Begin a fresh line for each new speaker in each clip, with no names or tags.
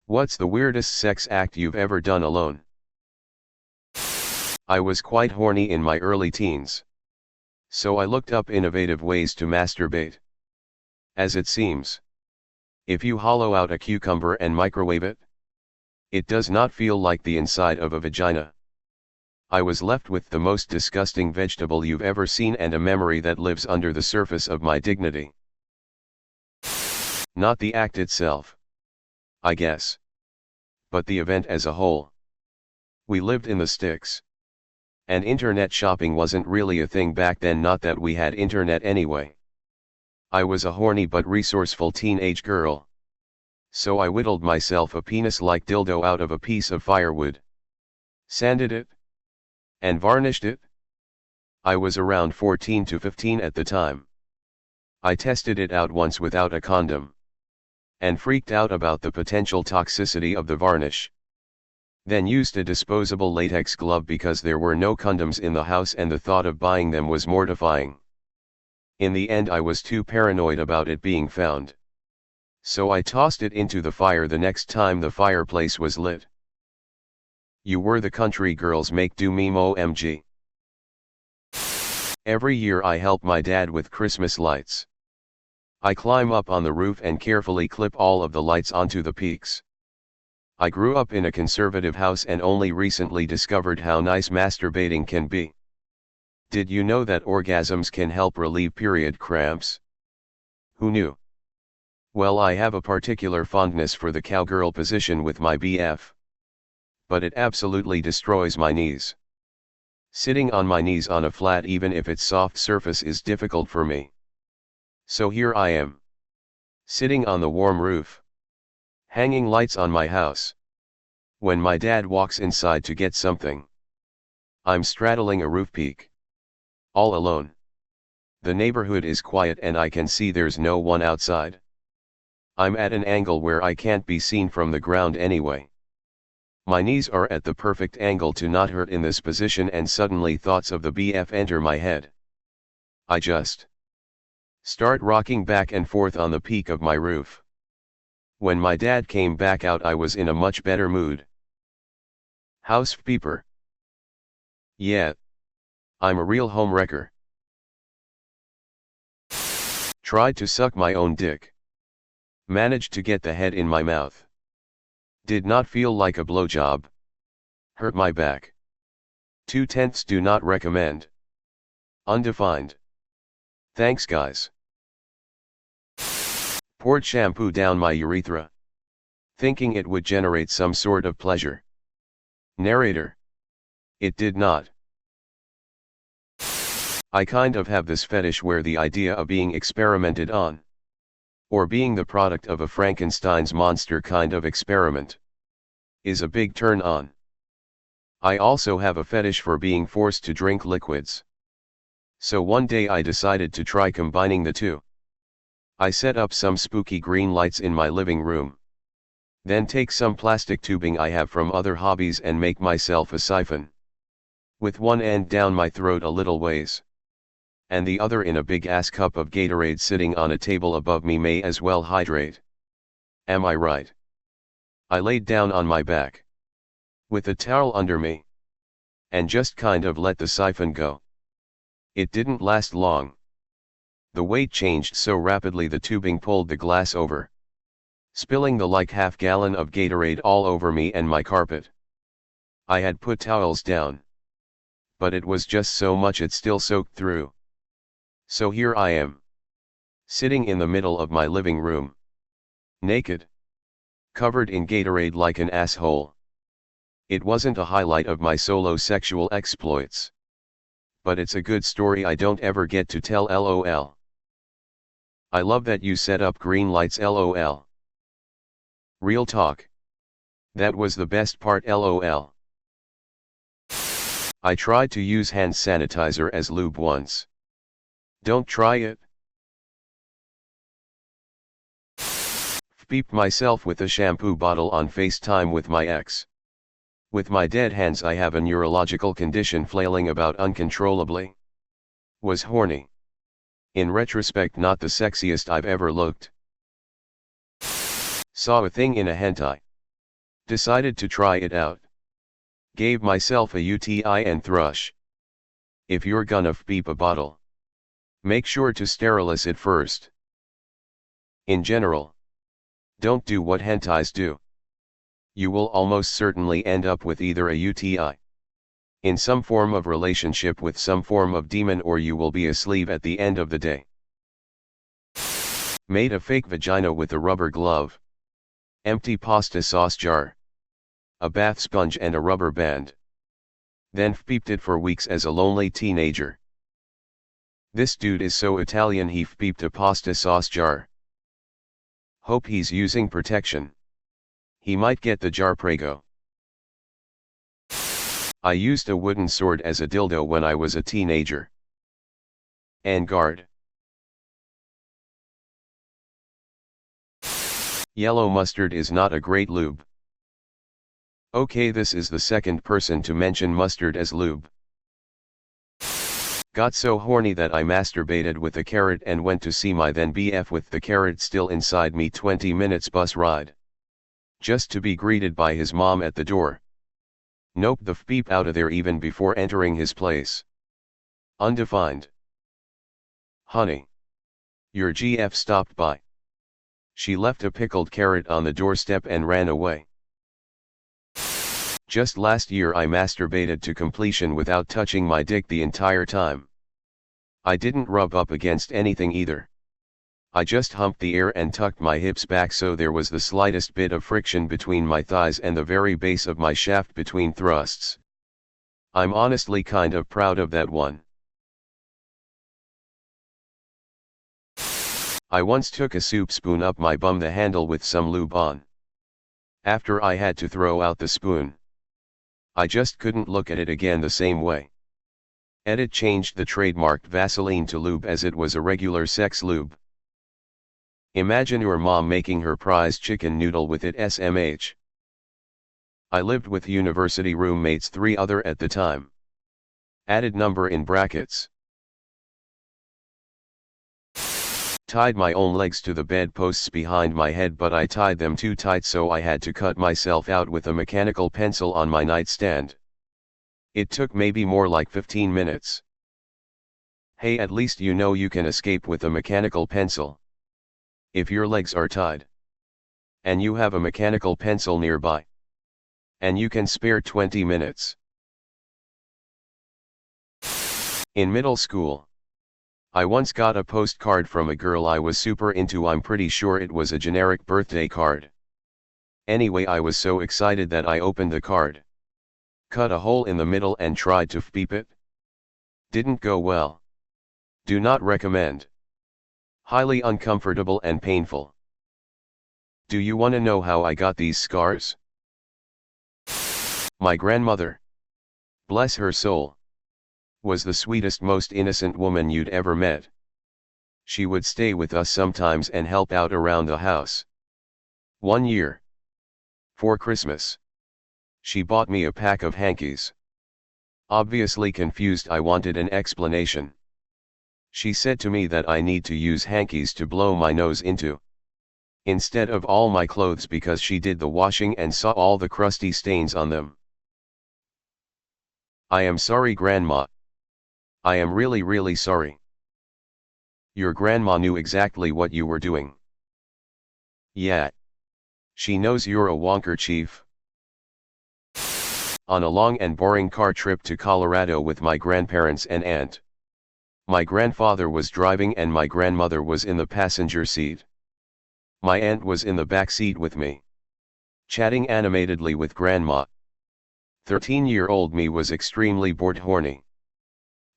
What's the weirdest sex act you've ever done alone? I was quite horny in my early teens. So I looked up innovative ways to masturbate. As it seems, if you hollow out a cucumber and microwave it, it does not feel like the inside of a vagina. I was left with the most disgusting vegetable you've ever seen and a memory that lives under the surface of my dignity. Not the act itself, I guess, but the event as a whole. We lived in the sticks. And internet shopping wasn't really a thing back then, not that we had internet anyway. I was a horny but resourceful teenage girl. So I whittled myself a penis-like dildo out of a piece of firewood, sanded it, and varnished it. I was around 14 to 15 at the time. I tested it out once without a condom, and freaked out about the potential toxicity of the varnish. Then used a disposable latex glove because there were no condoms in the house and the thought of buying them was mortifying. In the end, I was too paranoid about it being found. So I tossed it into the fire the next time the fireplace was lit. You were the country girls make do meme OMG. Every year I help my dad with Christmas lights. I climb up on the roof and carefully clip all of the lights onto the peaks. I grew up in a conservative house and only recently discovered how nice masturbating can be. Did you know that orgasms can help relieve period cramps? Who knew? Well, I have a particular fondness for the cowgirl position with my BF. But it absolutely destroys my knees. Sitting on my knees on a flat, even if it's soft surface, is difficult for me. So here I am, sitting on the warm roof, hanging lights on my house, when my dad walks inside to get something. I'm straddling a roof peak, all alone. The neighborhood is quiet and I can see there's no one outside. I'm at an angle where I can't be seen from the ground anyway. My knees are at the perfect angle to not hurt in this position, and suddenly thoughts of the BF enter my head. I just start rocking back and forth on the peak of my roof. When my dad came back out, I was in a much better mood. Housekeeper. Yeah. I'm a real home wrecker. Tried to suck my own dick. Managed to get the head in my mouth. Did not feel like a blowjob. Hurt my back. 2/10 do not recommend. Undefined. Thanks guys. Poured shampoo down my urethra, thinking it would generate some sort of pleasure. Narrator. It did not. I kind of have this fetish where the idea of being experimented on, or being the product of a Frankenstein's monster kind of experiment, is a big turn on. I also have a fetish for being forced to drink liquids. So one day I decided to try combining the two. I set up some spooky green lights in my living room. Then take some plastic tubing I have from other hobbies and make myself a siphon, with one end down my throat a little ways, and the other in a big ass cup of Gatorade sitting on a table above me. May as well hydrate. Am I right? I laid down on my back, with a towel under me, and just kind of let the siphon go. It didn't last long. The weight changed so rapidly the tubing pulled the glass over, spilling the like half-gallon of Gatorade all over me and my carpet. I had put towels down, but it was just so much it still soaked through. So here I am, sitting in the middle of my living room, naked, covered in Gatorade like an asshole. It wasn't a highlight of my solo sexual exploits, but it's a good story I don't ever get to tell, lol. I love that you set up green lights, lol. Real talk. That was the best part, lol. I tried to use hand sanitizer as lube once. Don't try it. Beeped myself with a shampoo bottle on FaceTime with my ex. With my dead hands, I have a neurological condition, flailing about uncontrollably. Was horny. In retrospect, not the sexiest I've ever looked. Saw a thing in a hentai. Decided to try it out. Gave myself a UTI and thrush. If you're gonna peep a bottle, make sure to sterilize it first. In general, don't do what hentais do. You will almost certainly end up with either a UTI, in some form of relationship with some form of demon, or you will be a sleeve at the end of the day. Made a fake vagina with a rubber glove, empty pasta sauce jar, a bath sponge and a rubber band. Then peeped it for weeks as a lonely teenager. This dude is so Italian he peeped a pasta sauce jar. Hope he's using protection. He might get the jar prego. I used a wooden sword as a dildo when I was a teenager. And guard. Yellow mustard is not a great lube. Okay, this is the second person to mention mustard as lube. Got so horny that I masturbated with a carrot and went to see my then BF with the carrot still inside me. 20 minutes bus ride. Just to be greeted by his mom at the door. Nope, the peep outta there even before entering his place. Undefined. Honey. Your GF stopped by. She left a pickled carrot on the doorstep and ran away. Just last year I masturbated to completion without touching my dick the entire time. I didn't rub up against anything either. I just humped the air and tucked my hips back so there was the slightest bit of friction between my thighs and the very base of my shaft between thrusts. I'm honestly kind of proud of that one. I once took a soup spoon up my bum, the handle with some lube on. After I had to throw out the spoon, I just couldn't look at it again the same way. Edit changed the trademarked Vaseline to lube as it was a regular sex lube. Imagine your mom making her prize chicken noodle with it. SMH. I lived with university roommates, 3 other at the time. Added number in brackets. Tied my own legs to the bedposts behind my head, but I tied them too tight, so I had to cut myself out with a mechanical pencil on my nightstand. It took maybe more like 15 minutes. Hey, at least you know you can escape with a mechanical pencil. If your legs are tied, and you have a mechanical pencil nearby, and you can spare 20 minutes. In middle school, I once got a postcard from a girl I was super into. I'm pretty sure it was a generic birthday card. Anyway, I was so excited that I opened the card, cut a hole in the middle and tried to peep it. Didn't go well. Do not recommend. Highly uncomfortable and painful. Do you want to know how I got these scars? My grandmother, bless her soul, was the sweetest, most innocent woman you'd ever met. She would stay with us sometimes and help out around the house. One year, for Christmas, she bought me a pack of hankies. Obviously confused, I wanted an explanation. She said to me that I need to use hankies to blow my nose into, instead of all my clothes, because she did the washing and saw all the crusty stains on them. I am sorry, Grandma. I am really sorry. Your grandma knew exactly what you were doing. Yeah. She knows you're a wonker, Chief. On a long and boring car trip to Colorado with my grandparents and aunt. My grandfather was driving and my grandmother was in the passenger seat. My aunt was in the back seat with me, chatting animatedly with Grandma. 13-year-old me was extremely bored, horny.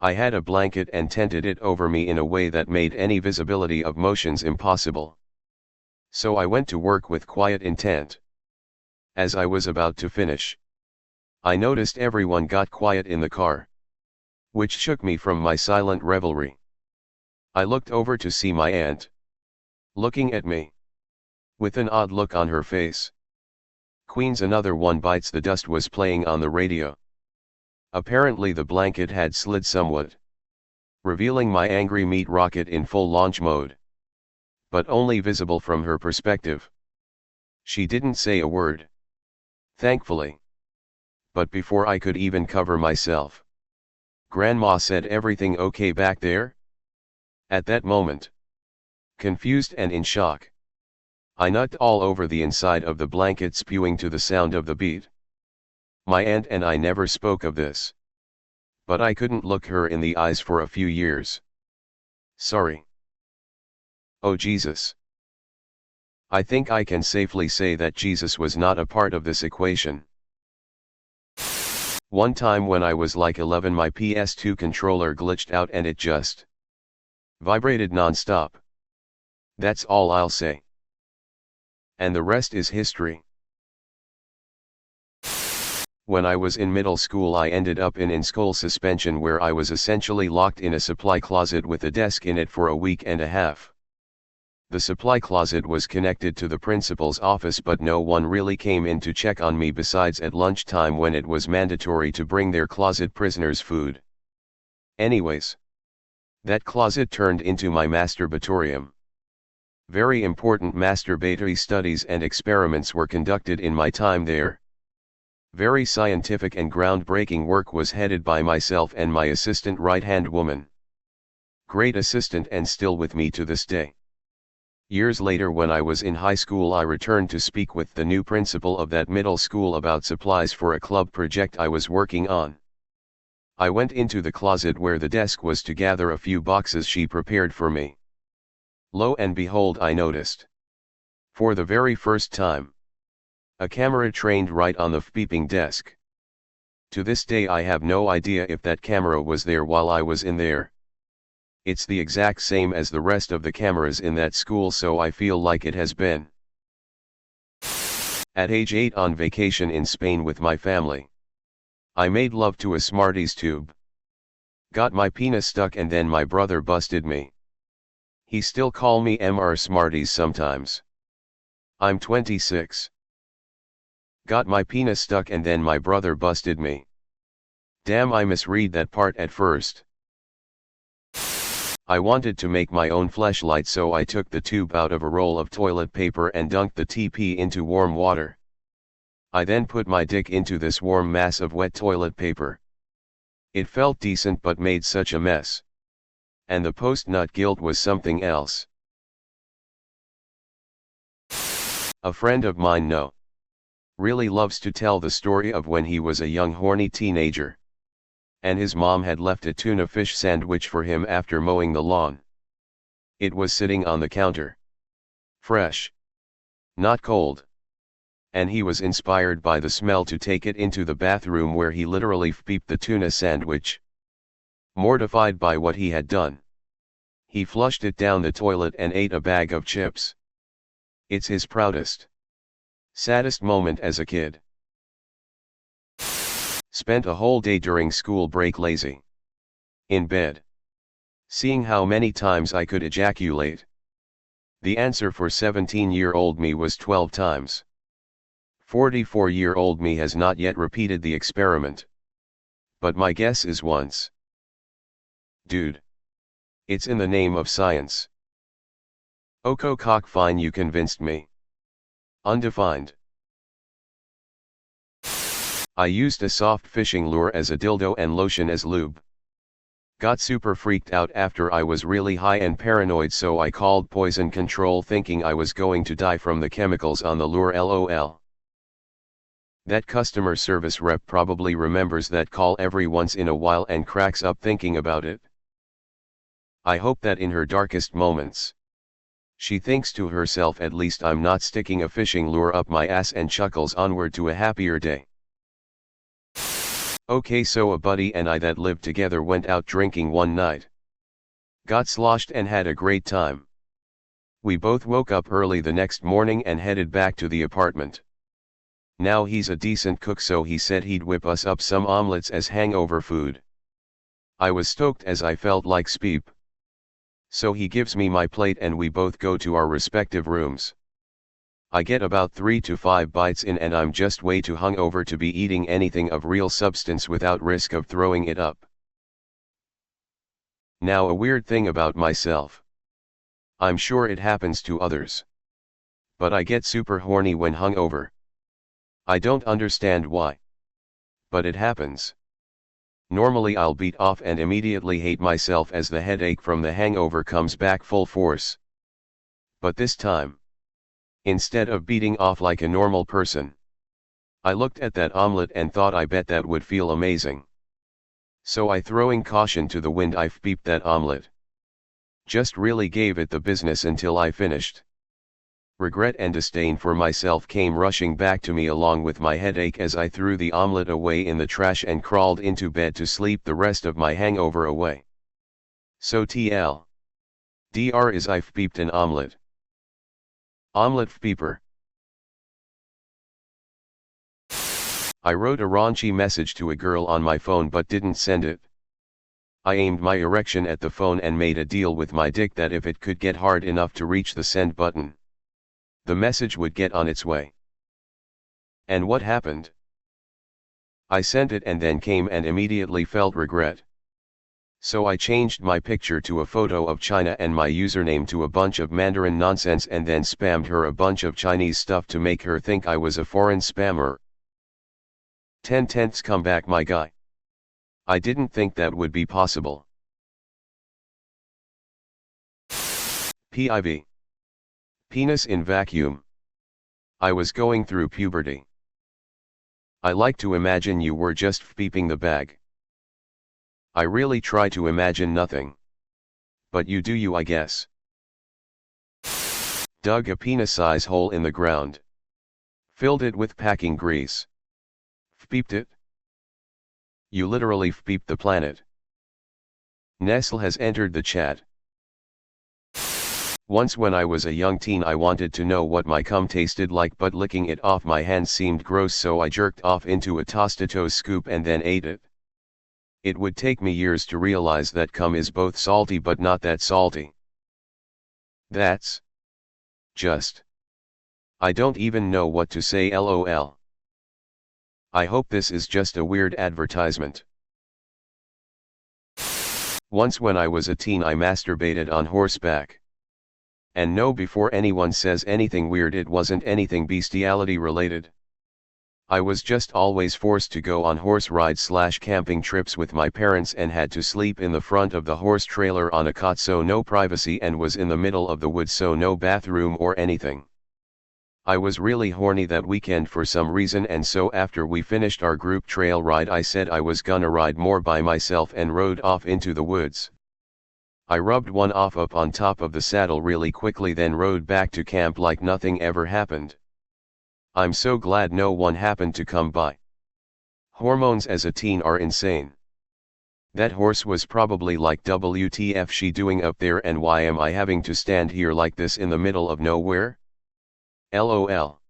I had a blanket and tented it over me in a way that made any visibility of motions impossible. So I went to work with quiet intent. As I was about to finish, I noticed everyone got quiet in the car, which shook me from my silent revelry. I looked over to see my aunt looking at me with an odd look on her face. Queen's Another One Bites the Dust was playing on the radio. Apparently the blanket had slid somewhat, revealing my angry meat rocket in full launch mode, but only visible from her perspective. She didn't say a word. Thankfully. But before I could even cover myself, Grandma said, "Everything okay back there?" At that moment, confused and in shock, I nutted all over the inside of the blanket, spewing to the sound of the beat. My aunt and I never spoke of this, but I couldn't look her in the eyes for a few years. Sorry. Oh Jesus. I think I can safely say that Jesus was not a part of this equation. One time when I was like 11, my PS2 controller glitched out and it just vibrated non-stop. That's all I'll say. And the rest is history. When I was in middle school, I ended up in school suspension, where I was essentially locked in a supply closet with a desk in it for a week and a half. The supply closet was connected to the principal's office, but no one really came in to check on me besides at lunchtime, when it was mandatory to bring their closet prisoners food. Anyways, that closet turned into my masturbatorium. Very important masturbatory studies and experiments were conducted in my time there. Very scientific and groundbreaking work was headed by myself and my assistant right-hand woman. Great assistant, and still with me to this day. Years later, when I was in high school, I returned to speak with the new principal of that middle school about supplies for a club project I was working on. I went into the closet where the desk was to gather a few boxes she prepared for me. Lo and behold, I noticed, for the very first time, a camera trained right on the beeping desk. To this day I have no idea if that camera was there while I was in there. It's the exact same as the rest of the cameras in that school, so I feel like it has been. At age 8, on vacation in Spain with my family, I made love to a Smarties tube. Got my penis stuck, and then my brother busted me. He still call me Mr. Smarties sometimes. I'm 26. Got my penis stuck and then my brother busted me. Damn, I misread that part at first. I wanted to make my own fleshlight, so I took the tube out of a roll of toilet paper and dunked the TP into warm water. I then put my dick into this warm mass of wet toilet paper. It felt decent but made such a mess. And the post-nut guilt was something else. A friend of mine really loves to tell the story of when he was a young horny teenager, and his mom had left a tuna fish sandwich for him after mowing the lawn. It was sitting on the counter. Fresh. Not cold. And he was inspired by the smell to take it into the bathroom, where he literally peeped the tuna sandwich. Mortified by what he had done, he flushed it down the toilet and ate a bag of chips. It's his proudest, saddest moment as a kid. Spent a whole day during school break lazy. In bed. Seeing how many times I could ejaculate. The answer for 17-year-old me was 12 times. 44-year-old me has not yet repeated the experiment. But my guess is once. Dude. It's in the name of science. Oko cock, fine, you convinced me. Undefined. I used a soft fishing lure as a dildo and lotion as lube. Got super freaked out after I was really high and paranoid, so I called poison control thinking I was going to die from the chemicals on the lure, lol. That customer service rep probably remembers that call every once in a while and cracks up thinking about it. I hope that in her darkest moments, she thinks to herself, at least I'm not sticking a fishing lure up my ass, and chuckles onward to a happier day. Okay, so a buddy and I that lived together went out drinking one night. Got sloshed and had a great time. We both woke up early the next morning and headed back to the apartment. Now he's a decent cook, so he said he'd whip us up some omelets as hangover food. I was stoked as I felt like speep. So he gives me my plate and we both go to our respective rooms. I get about 3 to 5 bites in and I'm just way too hungover to be eating anything of real substance without risk of throwing it up. Now, a weird thing about myself. I'm sure it happens to others. But I get super horny when hungover. I don't understand why. But it happens. Normally I'll beat off and immediately hate myself as the headache from the hangover comes back full force. But this time, instead of beating off like a normal person, I looked at that omelette and thought I bet that would feel amazing. So I throwing caution to the wind I beeped that omelette. Just really gave it the business until I finished. Regret and disdain for myself came rushing back to me along with my headache as I threw the omelette away in the trash and crawled into bed to sleep the rest of my hangover away. So TL. Dr is I've beeped an omelette. Omelette beeper. I wrote a raunchy message to a girl on my phone but didn't send it. I aimed my erection at the phone and made a deal with my dick that if it could get hard enough to reach the send button, the message would get on its way. And what happened? I sent it and then came and immediately felt regret. So I changed my picture to a photo of China and my username to a bunch of Mandarin nonsense and then spammed her a bunch of Chinese stuff to make her think I was a foreign spammer. 10/10 comeback my guy. I didn't think that would be possible. PIV. Penis in vacuum. I was going through puberty. I like to imagine you were just beeping the bag. I really try to imagine nothing. But you do you I guess. Dug a penis-size hole in the ground. Filled it with packing grease. Beeped it. You literally beeped the planet. Nestle has entered the chat. Once when I was a young teen I wanted to know what my cum tasted like but licking it off my hands seemed gross so I jerked off into a Tostitos scoop and then ate it. It would take me years to realize that cum is both salty but not that salty. That's just. I don't even know what to say lol. I hope this is just a weird advertisement. Once when I was a teen I masturbated on horseback. And no, before anyone says anything weird, it wasn't anything bestiality related. I was just always forced to go on horse ride/camping trips with my parents and had to sleep in the front of the horse trailer on a cot so no privacy and was in the middle of the woods so no bathroom or anything. I was really horny that weekend for some reason and so after we finished our group trail ride I said I was gonna ride more by myself and rode off into the woods. I rubbed one off up on top of the saddle really quickly then rode back to camp like nothing ever happened. I'm so glad no one happened to come by. Hormones as a teen are insane. That horse was probably like WTF she doing up there and why am I having to stand here like this in the middle of nowhere? LOL.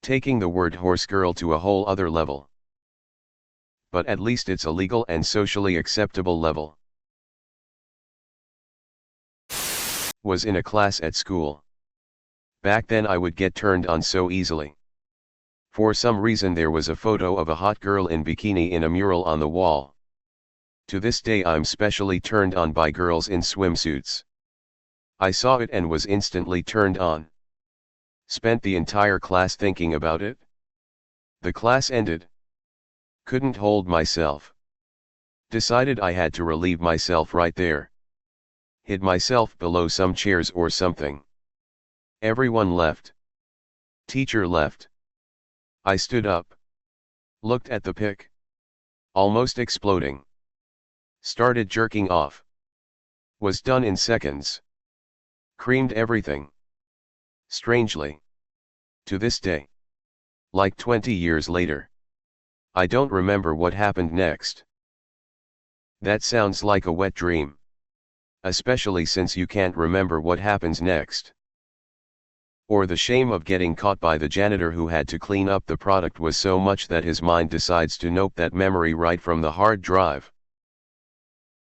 Taking the word horse girl to a whole other level. But at least it's a legal and socially acceptable level. Was in a class at school. Back then I would get turned on so easily. For some reason there was a photo of a hot girl in bikini in a mural on the wall. To this day I'm specially turned on by girls in swimsuits. I saw it and was instantly turned on. Spent the entire class thinking about it. The class ended. Couldn't hold myself. Decided I had to relieve myself right there. Hid myself below some chairs or something. Everyone left. Teacher left. I stood up. Looked at the pic. Almost exploding. Started jerking off. Was done in seconds. Creamed everything. Strangely. To this day. Like 20 years later. I don't remember what happened next. That sounds like a wet dream. Especially since you can't remember what happens next. Or the shame of getting caught by the janitor who had to clean up the product was so much that his mind decides to nope that memory right from the hard drive.